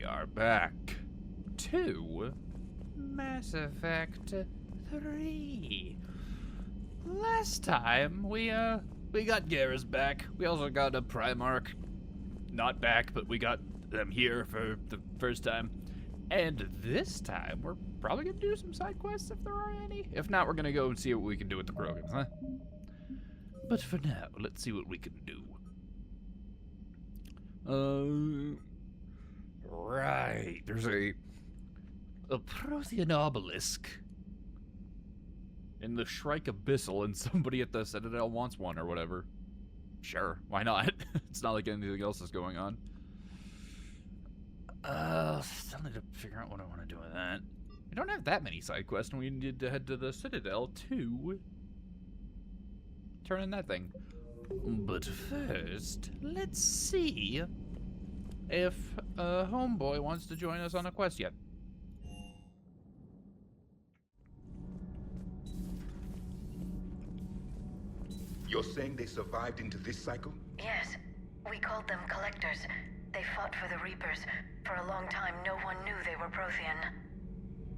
are back to Mass Effect 3. Last time we got Garrus back. We also got a Primarch, not back, but we got them here for the first time. And this time we're probably gonna do some side quests if there are any. If not, we're gonna go and see what we can do with the Krogans, huh? But for now, let's see what we can do. Right. There's a Prothean obelisk in the Shrike Abyssal, and somebody at the Citadel wants one or whatever. Sure, why not? It's not like anything else is going on. Still need to figure out what I want to do with that. We don't have that many side quests, and we need to head to the Citadel to turn in that thing. But first, let's see if Homeboy wants to join us on a quest yet. You're saying they survived into this cycle? Yes. We called them Collectors. They fought for the Reapers. For a long time, no one knew they were Prothean.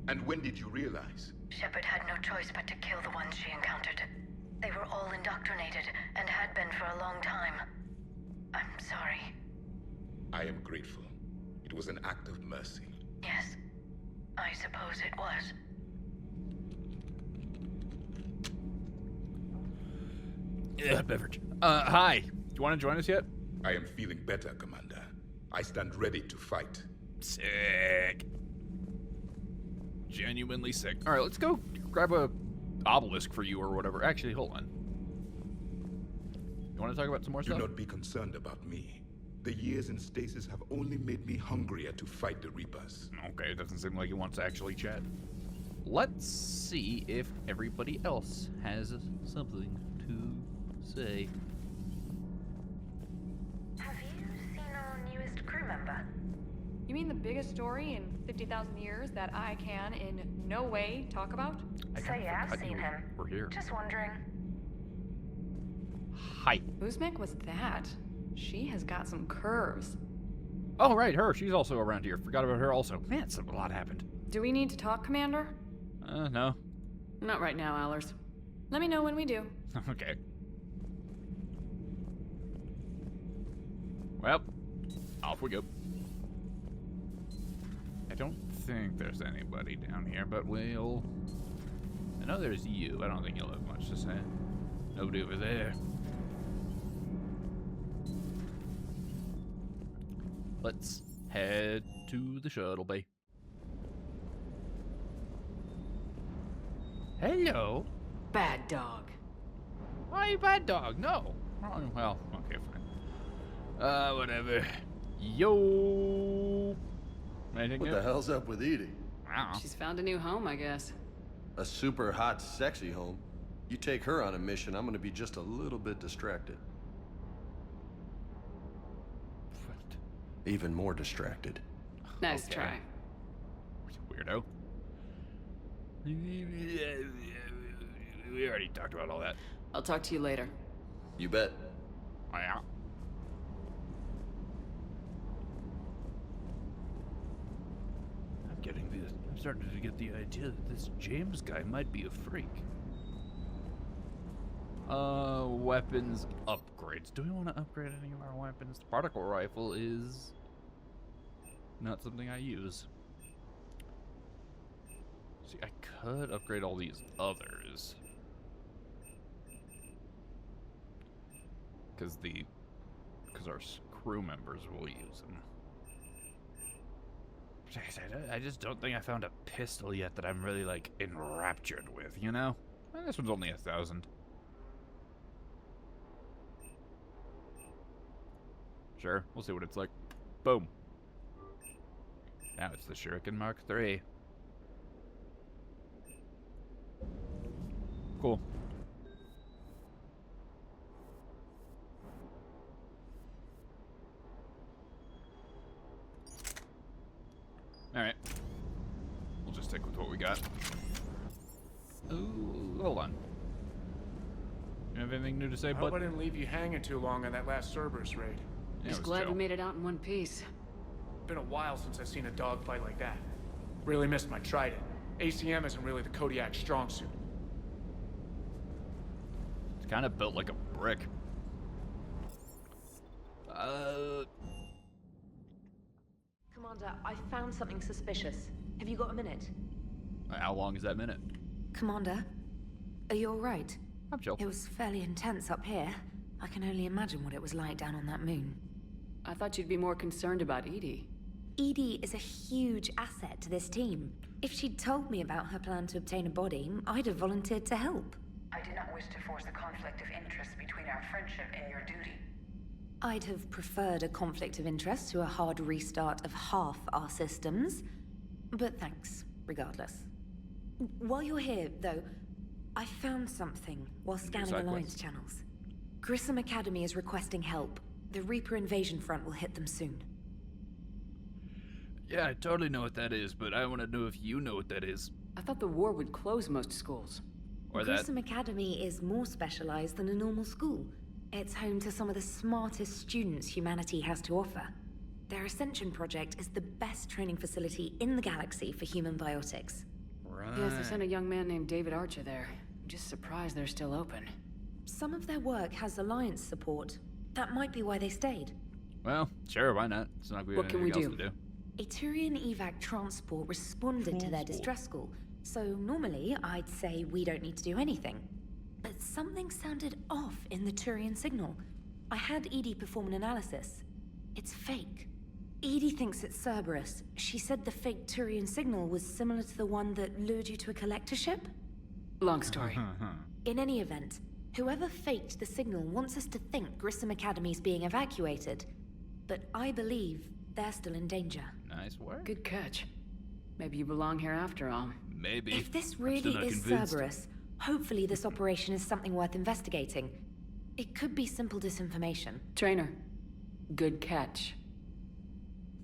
And when did you realize? Shepard had no choice but to kill the ones she encountered. They were all indoctrinated, and had been for a long time. I'm sorry. I am grateful. It was an act of mercy. Yes. I suppose it was. Yeah, beverage. Hi. Do you want to join us yet? I am feeling better, Commander. I stand ready to fight. Sick. Genuinely sick. All right, let's go grab a obelisk for you or whatever. Actually, hold on. You want to talk about some more Do stuff? not be concerned about me. The years in stasis have only made me hungrier to fight the Reapers. Okay, it doesn't seem like he wants to actually chat. Let's see if everybody else has something to say. Have you seen our newest crew member? You mean the biggest story in 50,000 years that I can in no way talk about? So yeah, I've seen him. We're here. Just wondering. Hi. Uzmek was that? She has got some curves. Oh, right, her. She's also around here. Forgot about her also. Man, a lot happened. Do we need to talk, Commander? No. Not right now, Allers. Let me know when we do. Okay. Well, off we go. I don't think there's anybody down here, but we'll... I know there's you. I don't think you'll have much to say. Nobody over there. Let's head to the shuttle bay. Hello. Bad dog. Why bad dog? No. Oh, well, okay, fine. Whatever. Yo. Anything What the hell's up with Edie? I don't know. She's found a new home, I guess. A super hot, sexy home. You take her on a mission, I'm gonna be just a little bit distracted. Even more distracted. Nice Okay. try. Weirdo. We already talked about all that. I'll talk to you later. You bet. Oh, yeah. I'm starting to get the idea that this James guy might be a freak. Weapons upgrades. Do we want to upgrade any of our weapons? The particle rifle is not something I use. See, I could upgrade all these others. Because our crew members will use them. I just don't think I found a pistol yet that I'm really, like, enraptured with, you know? And this one's only 1,000. Sure, we'll see what it's like. Boom. Now it's the Shuriken Mark III. Cool. Alright. We'll just stick with what we got. Ooh, hold on. You have anything new to say, I hope bud? I didn't leave you hanging too long on that last Cerberus raid. Yeah, it Just was glad chill. we made it out in one piece. been a while since I've seen a dogfight like that. Really missed my trident. ACM isn't really the Kodiak's strong suit. It's kind of built like a brick. Commander, I found something suspicious. Have you got a minute? How long is that minute? Commander, are you alright? I'm chill. It was fairly intense up here. I can only imagine what it was like down on that moon. I thought you'd be more concerned about EDI. EDI is a huge asset to this team. If she'd told me about her plan to obtain a body, I'd have volunteered to help. I do not wish to force a conflict of interest between our friendship and your duty. I'd have preferred a conflict of interest to a hard restart of half our systems. But thanks, regardless. While you're here, though, I found something while scanning Alliance channels. Grissom Academy is requesting help. The Reaper invasion front will hit them soon. Yeah, I totally know what that is, but I want to know if you know what that is. I thought the war would close most schools. Or that. Grissom Academy is more specialized than a normal school. It's home to some of the smartest students humanity has to offer. Their Ascension project is the best training facility in the galaxy for human biotics. Right. Yes, I sent a young man named David Archer there. I'm just surprised they're still open. Some of their work has Alliance support. That might be why they stayed. Well, sure, why not? It's not like we What have can we anything else do? to do. A Turian evac transport responded to their distress call, so normally I'd say we don't need to do anything. But something sounded off in the Turian signal. I had EDI perform an analysis. It's fake. EDI thinks it's Cerberus. She said the fake Turian signal was similar to the one that lured you to a collector ship? Long story. In any event, whoever faked the signal wants us to think Grissom Academy's being evacuated. But I believe they're still in danger. Nice work. Good catch. Maybe you belong here after all. Maybe. If this I'm still really not is convinced. Cerberus, hopefully this operation is something worth investigating. It could be simple disinformation. Trainer, good catch.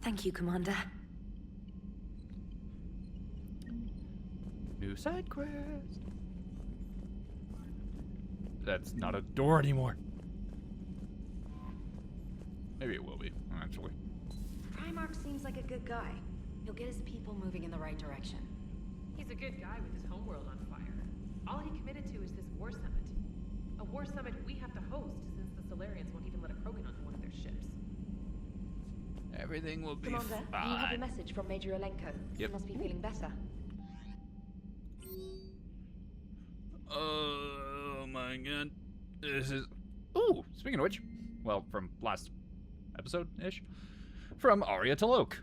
Thank you, Commander. New side quest. That's not a door anymore. Maybe it will be, actually. Primarch seems like a good guy. He'll get his people moving in the right direction. He's a good guy with his homeworld on fire. All he committed to is this war summit. A war summit we have to host since the Solarians won't even let a Krogan onto one of their ships. Everything will be Commander, fine. you have a message from Major Alenko. Yep. He must be feeling better. Oh my god. This is... Ooh, speaking of which, well, from last episode-ish, from Arya Taloke.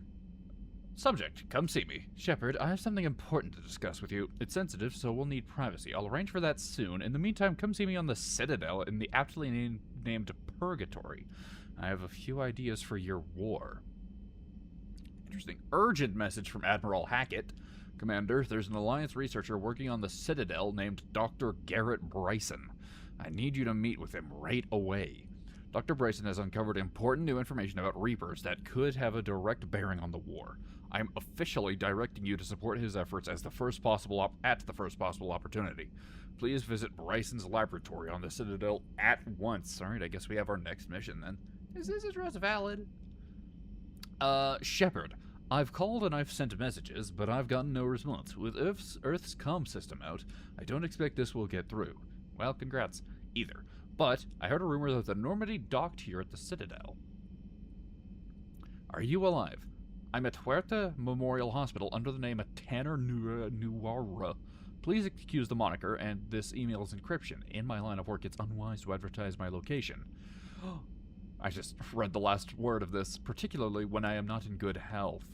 Subject, come see me. Shepard, I have something important to discuss with you. It's sensitive, so we'll need privacy. I'll arrange for that soon. In the meantime, come see me on the Citadel in the aptly named Purgatory. I have a few ideas for your war. Interesting. Urgent message from Admiral Hackett. Commander, there's an Alliance researcher working on the Citadel named Dr. Garrett Bryson. I need you to meet with him right away. Dr. Bryson has uncovered important new information about Reapers that could have a direct bearing on the war. I am officially directing you to support his efforts at the first possible opportunity. Please visit Bryson's laboratory on the Citadel at once. Alright, I guess we have our next mission then. Is this address valid? Shepard, I've called and I've sent messages, but I've gotten no response. With Earth's comm system out, I don't expect this will get through. Well, congrats. Either. But I heard a rumor that the Normandy docked here at the Citadel. Are you alive? I'm at Huerta Memorial Hospital under the name of Tanner Nuara. Please excuse the moniker and this email's encryption. In my line of work, it's unwise to advertise my location. I just read the last word of this, particularly when I am not in good health.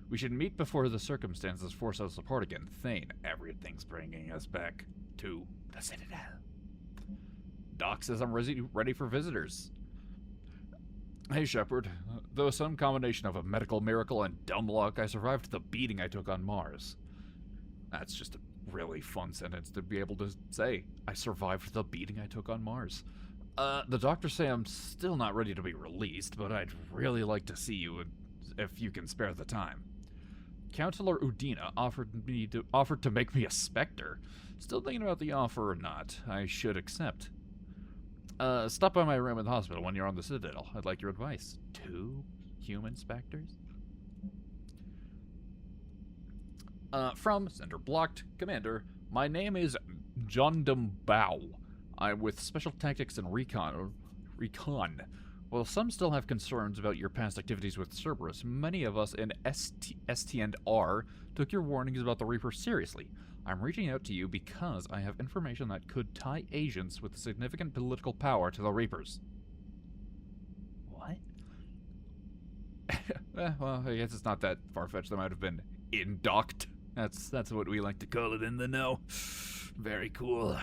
We should meet before the circumstances force us apart again. Thane, everything's bringing us back to the Citadel. Doc says I'm ready for visitors. Hey, Shepard. Though some combination of a medical miracle and dumb luck, I survived the beating I took on Mars. That's just a really fun sentence to be able to say. I survived the beating I took on Mars. The doctors say I'm still not ready to be released, but I'd really like to see you if you can spare the time. Counselor Udina offered to make me a Spectre. Still thinking about the offer or not. I should accept. Stop by my room in the hospital when you're on the Citadel. I'd like your advice. 2 human Spectres? From Center Blocked Commander, my name is Jondum Bao. I'm with Special Tactics and Recon. While some still have concerns about your past activities with Cerberus, many of us in ST&R took your warnings about the Reaper seriously. I'm reaching out to you because I have information that could tie agents with significant political power to the Reapers. What? Well, I guess it's not that far-fetched. They might have been indocked. That's what we like to call it in the know. Very cool.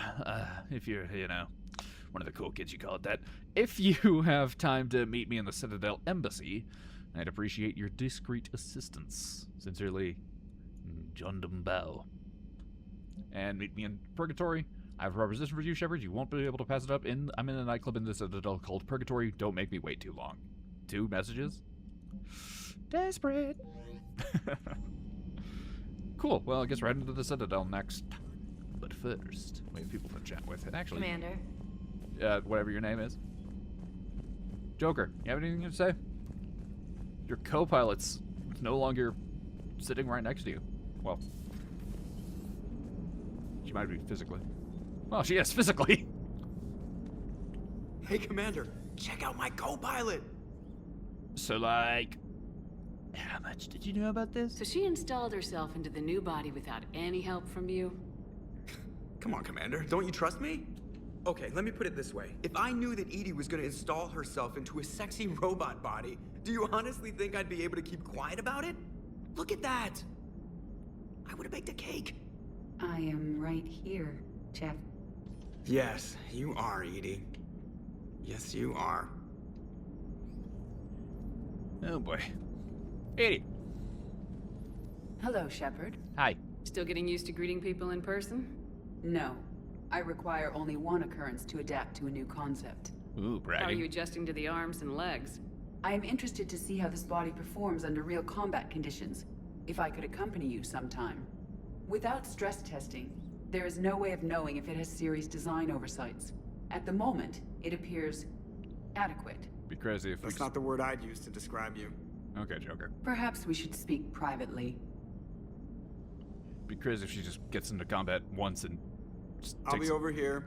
If you're, one of the cool kids, you call it that. If you have time to meet me in the Citadel Embassy, I'd appreciate your discreet assistance. Sincerely, Jondum Bao. And meet me in Purgatory. I have a proposition for you, Shepard. You won't be able to pass it up. I'm in a nightclub in the Citadel called Purgatory. Don't make me wait too long. 2 messages? Desperate. Cool. Well, I guess we're heading to the Citadel next. But first, we have people to chat with. And actually, Commander. Whatever your name is. Joker, you have anything to say? Your co-pilot's no longer sitting right next to you. Well, she might be physically. Well, she is physically. Hey, Commander, check out my co-pilot. So, like, how much did you know about this? So she installed herself into the new body without any help from you? Come on, Commander. Don't you trust me? Okay, let me put it this way. If I knew that EDI was gonna install herself into a sexy robot body, do you honestly think I'd be able to keep quiet about it? Look at that! I would have baked a cake. I am right here, Jeff. Yes, you are, EDI. Yes, you are. Oh boy. 80. Hello, Shepard. Hi. Still getting used to greeting people in person? No. I require only one occurrence to adapt to a new concept. Ooh, bragging. How are you adjusting to the arms and legs? I am interested to see how this body performs under real combat conditions, if I could accompany you sometime. Without stress testing, there is no way of knowing if it has serious design oversights. At the moment, it appears adequate. Be crazy if That's not the word I'd use to describe you. Okay, Joker. Perhaps we should speak privately. Be crazy if she just gets into combat once and just I'll be over here,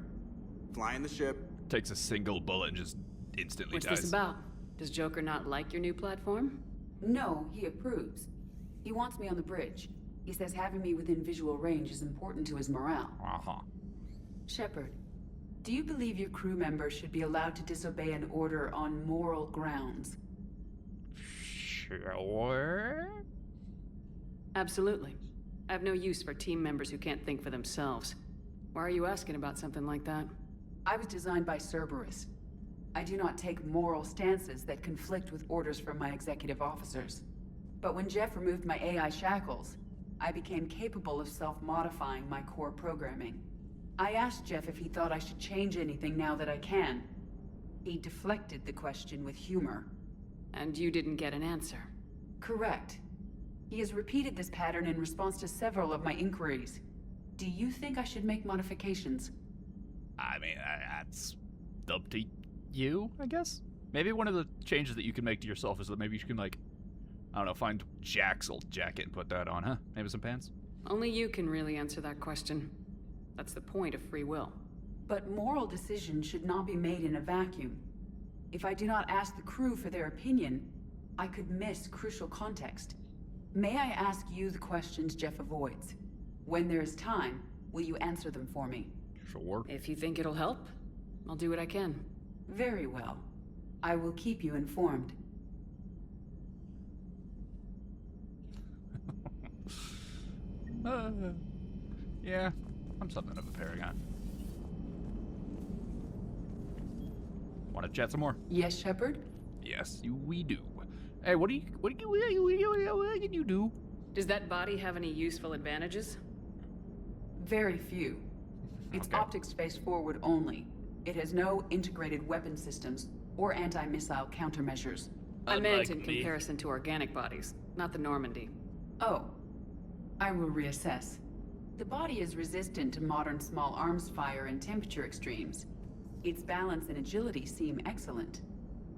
flying the ship. Takes a single bullet and just instantly What's dies. this about? Does Joker not like your new platform? No, he approves. He wants me on the bridge. He says having me within visual range is important to his morale. Uh-huh. Shepard, do you believe your crew members should be allowed to disobey an order on moral grounds? Sure. Absolutely. I have no use for team members who can't think for themselves. Why are you asking about something like that? I was designed by Cerberus. I do not take moral stances that conflict with orders from my executive officers. But when Jeff removed my AI shackles, I became capable of self-modifying my core programming. I asked Jeff if he thought I should change anything now that I can. He deflected the question with humor. And you didn't get an answer? Correct. He has repeated this pattern in response to several of my inquiries. Do you think I should make modifications? I mean, that's up to you, I guess? Maybe one of the changes that you can make to yourself is that maybe you can, like, I don't know, find Jack's old jacket and put that on, huh? Maybe some pants? Only you can really answer that question. That's the point of free will. But moral decisions should not be made in a vacuum. If I do not ask the crew for their opinion, I could miss crucial context. May I ask you the questions Jeff avoids? When there is time, will you answer them for me? Sure. If you think it'll help, I'll do what I can. Very well. I will keep you informed. Yeah, I'm something of a paragon. Want to chat some more? Yes, Shepard? Yes, we do. Hey, what can you do? Does that body have any useful advantages? Very few. It's Okay. optics face forward only. It has no integrated weapon systems or anti-missile countermeasures. I meant in Unlike me. comparison to organic bodies, not the Normandy. Oh, I will reassess. The body is resistant to modern small arms fire and temperature extremes. Its balance and agility seem excellent.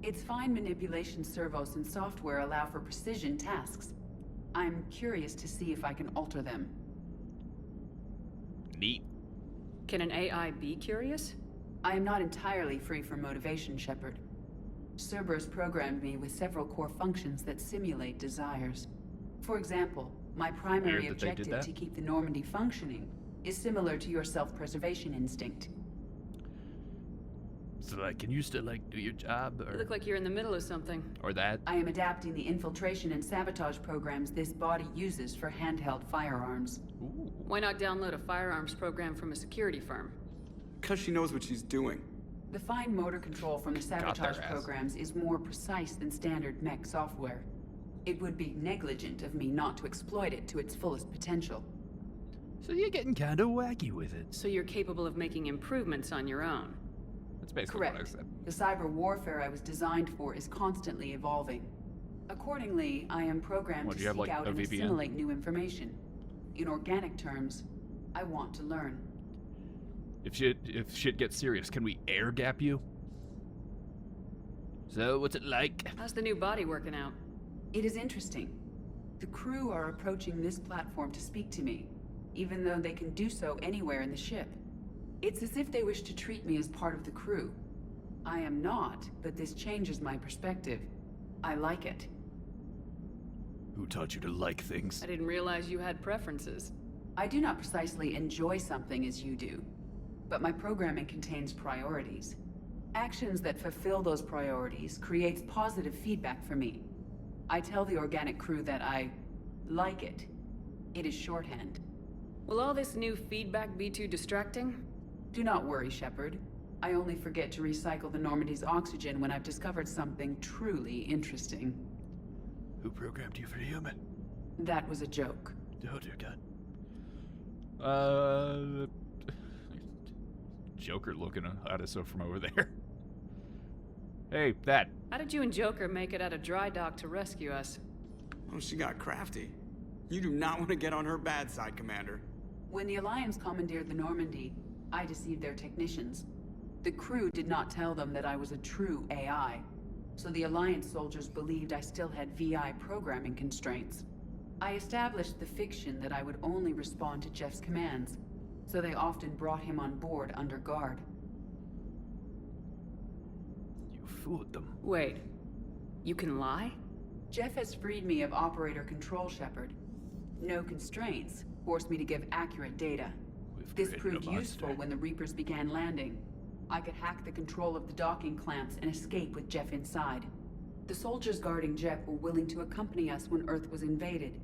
Its fine manipulation servos and software allow for precision tasks. I'm curious to see if I can alter them. Neat. Can an AI be curious? I am not entirely free from motivation, Shepard. Cerberus programmed me with several core functions that simulate desires. For example, my primary Weird that they did objective that. to keep the Normandy functioning is similar to your self-preservation instinct. So, like, can you still, like, do your job, You or, look like you're in the middle of something. or that? I am adapting the infiltration and sabotage programs this body uses for handheld firearms. Ooh. Why not download a firearms program from a security firm? Because she knows what she's doing. The fine motor control from the their sabotage ass. programs is more precise than standard mech software. It would be negligent of me not to exploit it to its fullest potential. So you're getting kind of wacky with it. So you're capable of making improvements on your own. That's basically what I Correct. said. The cyber warfare I was designed for is constantly evolving. Accordingly, I am programmed What, to do you have, seek like, out a and VPN? assimilate new information. In organic terms, I want to learn. If shit gets serious, can we air gap you? So, what's it like? How's the new body working out? It is interesting. The crew are approaching this platform to speak to me, even though they can do so anywhere in the ship. It's as if they wish to treat me as part of the crew. I am not, but this changes my perspective. I like it. Who taught you to like things? I didn't realize you had preferences. I do not precisely enjoy something as you do, but my programming contains priorities. Actions that fulfill those priorities creates positive feedback for me. I tell the organic crew that I like it. It is shorthand. Will all this new feedback be too distracting? Do not worry, Shepard. I only forget to recycle the Normandy's oxygen when I've discovered something truly interesting. Who programmed you for human? That was a joke. Oh dear God. Joker looking at us from over there. Hey, that. How did you and Joker make it out of dry dock to rescue us? Oh, she got crafty. You do not want to get on her bad side, Commander. When the Alliance commandeered the Normandy, I deceived their technicians. The crew did not tell them that I was a true AI, so the Alliance soldiers believed I still had VI programming constraints. I established the fiction that I would only respond to Jeff's commands, so they often brought him on board under guard. You fooled them. Wait, you can lie? Jeff has freed me of operator control, Shepard. No constraints forced me to give accurate data. This proved useful when the Reapers began landing. I could hack the control of the docking clamps and escape with Jeff inside. The soldiers guarding Jeff were willing to accompany us when Earth was invaded.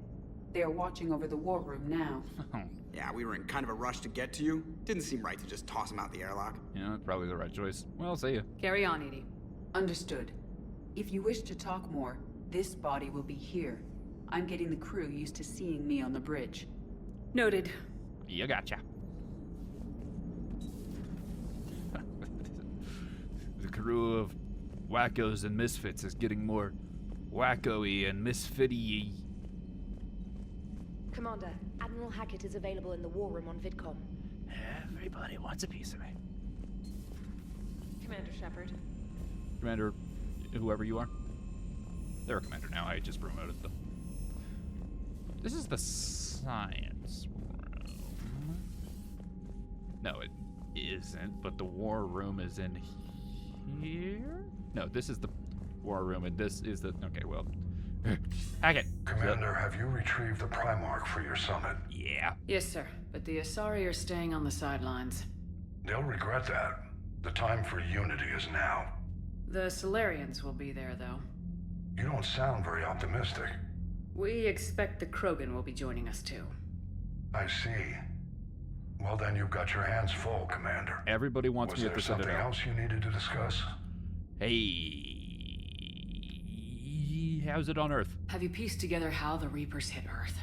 They are watching over the war room now. Yeah, we were in kind of a rush to get to you. Didn't seem right to just toss him out the airlock. Yeah, that's probably the right choice. Well, see ya. Carry on, Edie. Understood. If you wish to talk more, this body will be here. I'm getting the crew used to seeing me on the bridge. Noted. You gotcha. The crew of wackos and misfits is getting more wacko-y and misfitty-y. Commander, Admiral Hackett is available in the war room on VidCom. Everybody wants a piece of me. Commander Shepard. Commander, whoever you are. They're a commander now. I just promoted them. This is the science room. No, it isn't, but the war room is in here? No, this is the war room, and this is the... Okay, well... Hackett. Commander, have you retrieved the Primarch for your summit? Yeah. Yes, sir. But the Asari are staying on the sidelines. They'll regret that. The time for unity is now. The Solarians will be there, though. You don't sound very optimistic. We expect the Krogan will be joining us, too. I see. Well, then you've got your hands full, Commander. Everybody wants me at the Was there something Citadel. else you needed to discuss? Hey... How's it on Earth? Have you pieced together how the Reapers hit Earth?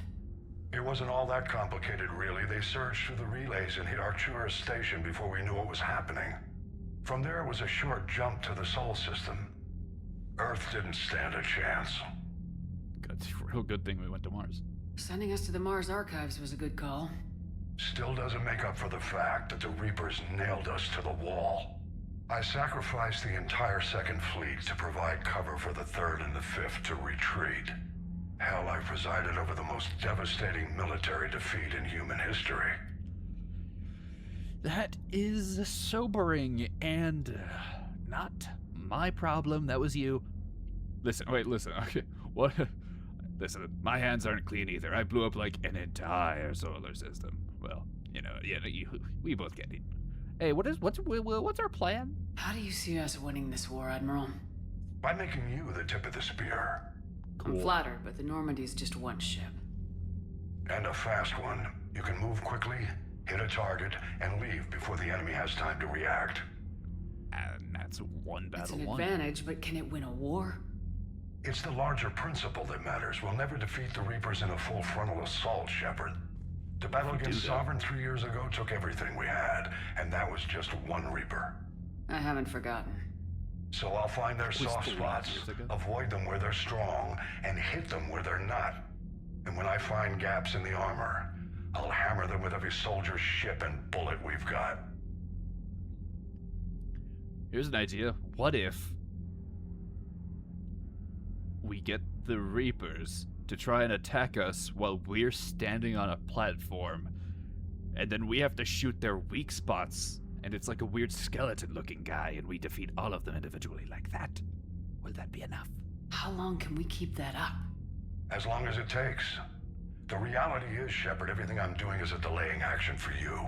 It wasn't all that complicated, really. They surged through the relays and hit Arcturus Station before we knew what was happening. From there was a short jump to the Sol system. Earth didn't stand a chance. It's a real good thing we went to Mars. Sending us to the Mars Archives was a good call. Still doesn't make up for the fact that the Reapers nailed us to the wall. I sacrificed the entire Second Fleet to provide cover for the Third and the Fifth to retreat. Hell, I presided over the most devastating military defeat in human history. That is sobering and not my problem. That was you. Listen, wait, listen. Okay, what? Listen, my hands aren't clean either. I blew up like an entire solar system. Well, you know, we both get it. Hey, what's our plan? How do you see us winning this war, Admiral? By making you the tip of the spear. Cool. I'm flattered, but the Normandy's just one ship. And a fast one. You can move quickly, hit a target, and leave before the enemy has time to react. And that's one battle. It's an advantage, but can it win a war? It's the larger principle that matters. We'll never defeat the Reapers in a full frontal assault, Shepard. The battle against Sovereign 3 years ago took everything we had, and that was just one Reaper. I haven't forgotten. So I'll find their soft spots, avoid them where they're strong, and hit them where they're not. And when I find gaps in the armor, I'll hammer them with every soldier, ship, and bullet we've got. Here's an idea. What if we get the Reapers to try and attack us while we're standing on a platform, and then we have to shoot their weak spots, and it's like a weird skeleton-looking guy, and we defeat all of them individually like that? Will that be enough? How long can we keep that up? As long as it takes. The reality is, Shepard, everything I'm doing is a delaying action for you.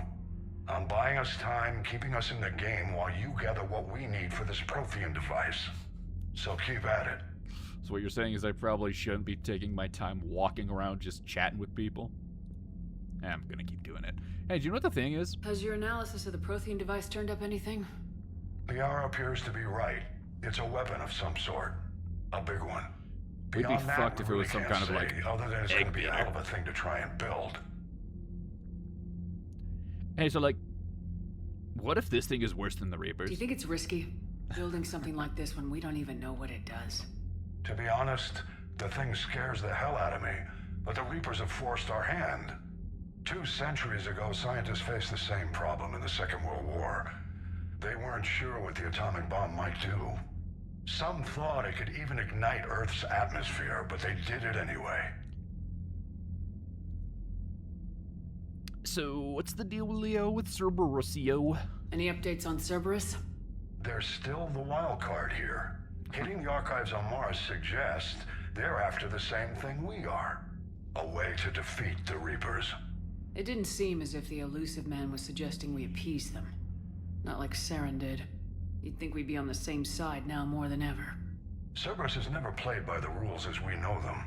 I'm buying us time, keeping us in the game while you gather what we need for this Prothean device. So keep at it. So what you're saying is I probably shouldn't be taking my time walking around just chatting with people? I'm gonna keep doing it. Hey, do you know what the thing is? Has your analysis of the Prothean device turned up anything? The hour appears to be right. It's a weapon of some sort. A big one. We'd be Beyond that, fucked if it we was some can't kind of say, like other than it's egg gonna be a beater. hell of a thing to try and build. Hey, so like, what if this thing is worse than the Reapers? Do you think it's risky, building something like this when we don't even know what it does? To be honest, the thing scares the hell out of me, but the Reapers have forced our hand. 2 centuries ago, scientists faced the same problem in the Second World War. They weren't sure what the atomic bomb might do. Some thought it could even ignite Earth's atmosphere, but they did it anyway. So, what's the deal, Leo, with Cerberusio? Any updates on Cerberus? There's still the wild card here. Hitting the archives on Mars suggests they're after the same thing we are. A way to defeat the Reapers. It didn't seem as if the elusive man was suggesting we appease them. Not like Saren did. You'd think we'd be on the same side now more than ever. Cerberus has never played by the rules as we know them.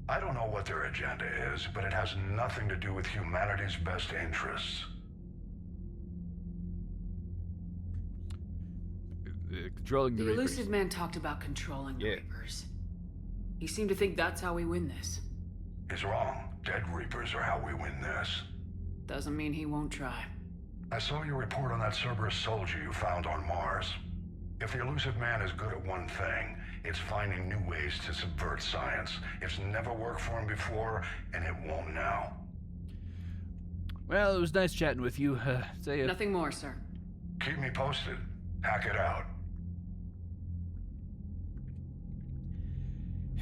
I don't know what their agenda is, but it has nothing to do with humanity's best interests. Controlling the The Reapers. elusive man talked about controlling the Reapers. He seemed to think that's how we win this. He's wrong. Dead Reapers are how we win this. Doesn't mean he won't try. I saw your report on that Cerberus soldier you found on Mars. If the elusive man is good at one thing, it's finding new ways to subvert science. It's never worked for him before, and it won't now. Well, it was nice chatting with you. Say it. Nothing more, sir. Keep me posted. Hack it out.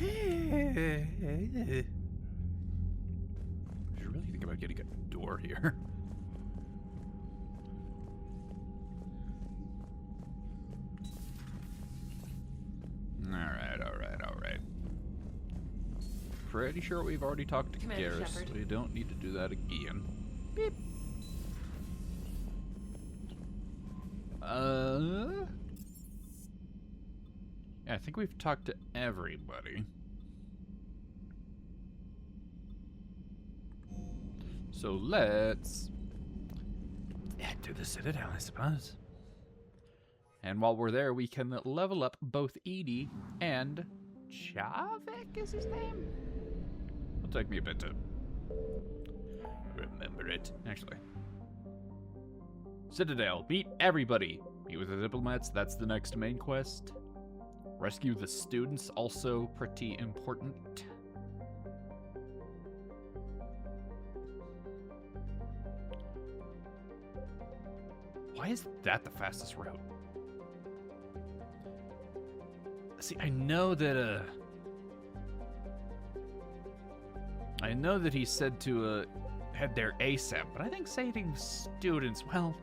I should really think about getting a door here. Alright. Pretty sure we've already talked to Commander Garrus, Shepard. so we don't need to do that again. Beep. Yeah, I think we've talked to everybody. So let's head to the Citadel, I suppose. And while we're there, we can level up both EDI and Chavik is his name? It'll take me a bit to remember it, actually. Citadel, meet everybody. Meet with the diplomats, that's the next main quest. Rescue the students, also pretty important. Why is that the fastest route? See, I know that, I know that he said to head there ASAP, but I think saving students, well,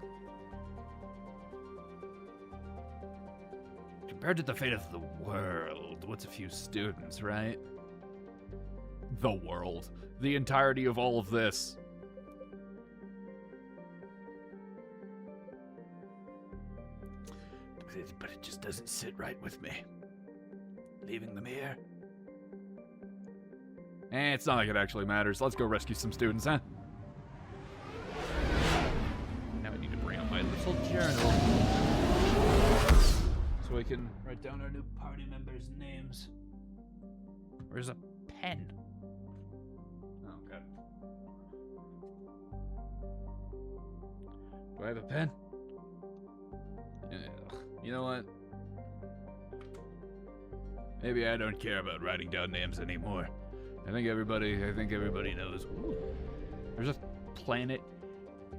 compared to the fate of the world, what's a few students, right? The world. The entirety of all of this. But it just doesn't sit right with me. Leaving them here. It's not like it actually matters. Let's go rescue some students, huh? Now I need to bring out my little journal so I can write down our new party members' names. Where's a pen? Oh, okay. Do I have a pen? Ugh. You know what? Maybe I don't care about writing down names anymore. I think everybody knows. Ooh, there's a planet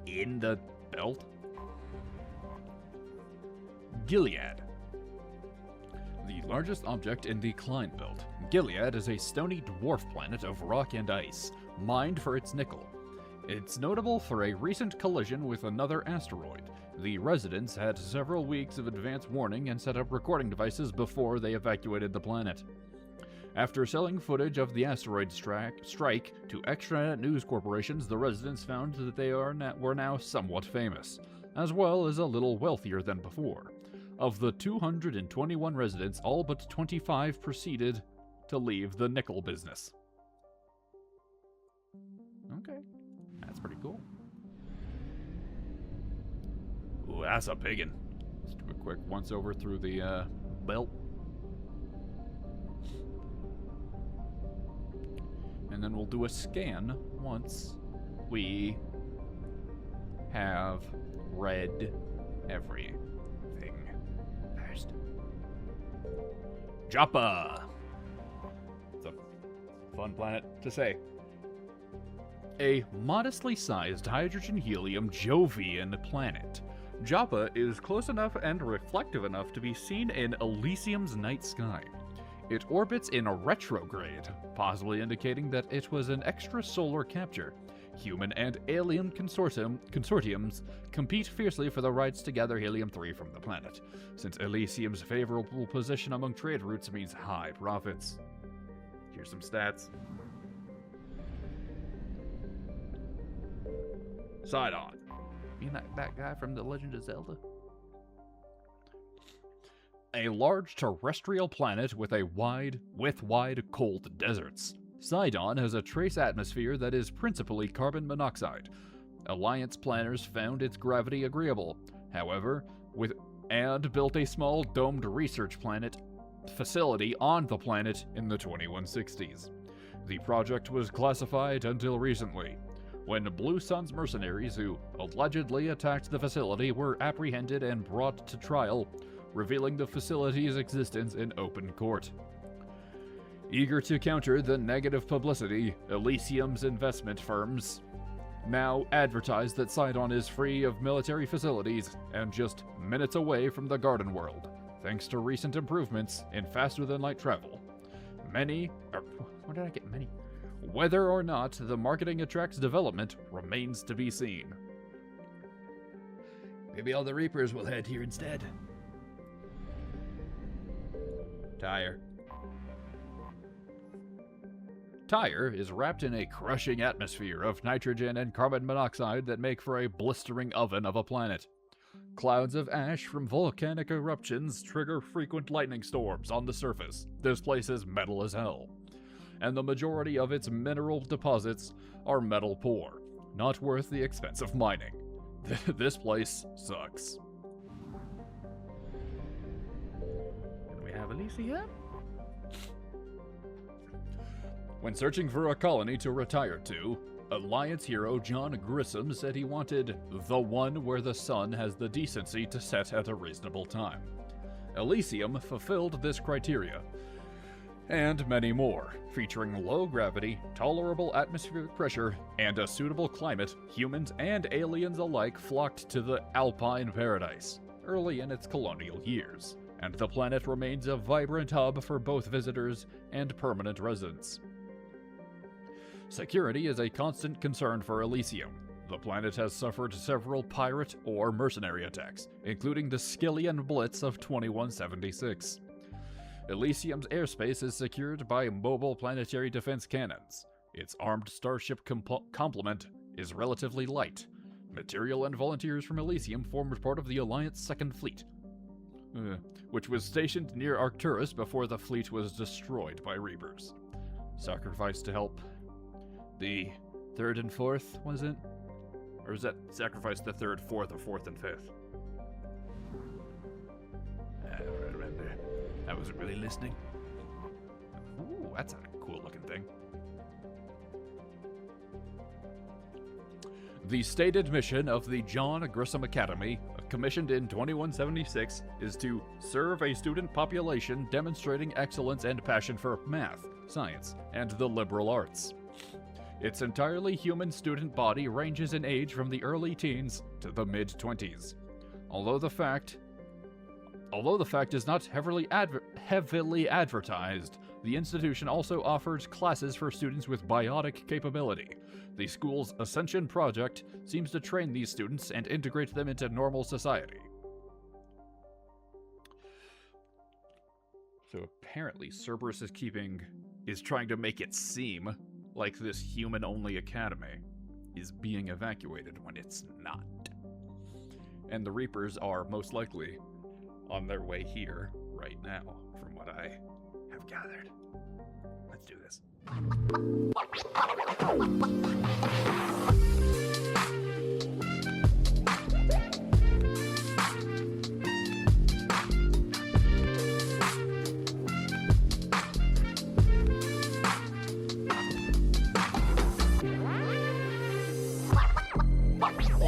in the belt. Gilead. The largest object in the Klein Belt. Gilead is a stony dwarf planet of rock and ice, mined for its nickel. It's notable for a recent collision with another asteroid. The residents had several weeks of advance warning and set up recording devices before they evacuated the planet. After selling footage of the asteroid strike to extra news corporations, the residents found that they were now somewhat famous, as well as a little wealthier than before. Of the 221 residents, all but 25 proceeded to leave the nickel business. Okay, that's pretty cool. Ooh, that's a biggin'. Let's do a quick once-over through the belt. And then we'll do a scan once we have read everything. First. Joppa! It's a fun planet to say. A modestly sized hydrogen-helium Jovian planet. Joppa is close enough and reflective enough to be seen in Elysium's night sky. It orbits in a retrograde, possibly indicating that it was an extrasolar capture. Human and alien consortiums compete fiercely for the rights to gather helium-3 from the planet, since Elysium's favorable position among trade routes means high profits. Here's some stats. Sidon. You mean that guy from The Legend of Zelda? A large terrestrial planet with wide, cold deserts. Sidon has a trace atmosphere that is principally carbon monoxide. Alliance planners found its gravity agreeable, however, and built a small domed research facility on the planet in the 2160s. The project was classified until recently, when Blue Sun's mercenaries who allegedly attacked the facility were apprehended and brought to trial, revealing the facility's existence in open court. Eager to counter the negative publicity, Elysium's investment firms now advertise that Sidon is free of military facilities and just minutes away from the garden world, thanks to recent improvements in faster-than-light travel. Whether or not the marketing attracts development remains to be seen. Maybe all the Reapers will head here instead. Tyre. Tyre is wrapped in a crushing atmosphere of nitrogen and carbon monoxide that make for a blistering oven of a planet. Clouds of ash from volcanic eruptions trigger frequent lightning storms on the surface. This place is metal as hell. And the majority of its mineral deposits are metal poor, not worth the expense of mining. This place sucks. And we have Elysia. When searching for a colony to retire to, Alliance hero John Grissom said he wanted the one where the sun has the decency to set at a reasonable time. Elysium fulfilled this criteria, and many more, featuring low gravity, tolerable atmospheric pressure, and a suitable climate. Humans and aliens alike flocked to the Alpine paradise early in its colonial years, and the planet remains a vibrant hub for both visitors and permanent residents. Security is a constant concern for Elysium. The planet has suffered several pirate or mercenary attacks, including the Skillian Blitz of 2176. Elysium's airspace is secured by mobile planetary defense cannons. Its armed starship complement is relatively light. Material and volunteers from Elysium formed part of the Alliance Second Fleet, which was stationed near Arcturus before the fleet was destroyed by Reapers. Sacrificed to help the 3rd and 4th, was it? Or is that sacrifice the 3rd, 4th, or 4th and 5th? I don't remember. I wasn't really listening. Ooh, that's a cool looking thing. The stated mission of the John Grissom Academy, commissioned in 2176, is to serve a student population demonstrating excellence and passion for math, science, and the liberal arts. Its entirely human student body ranges in age from the early teens to the mid-20s. Although the fact is not heavily advertised, the institution also offers classes for students with biotic capability. The school's Ascension project seems to train these students and integrate them into normal society. So apparently Cerberus is trying to make it seem like this human-only academy is being evacuated when it's not. And the Reapers are most likely on their way here right now, from what I have gathered. Let's do this.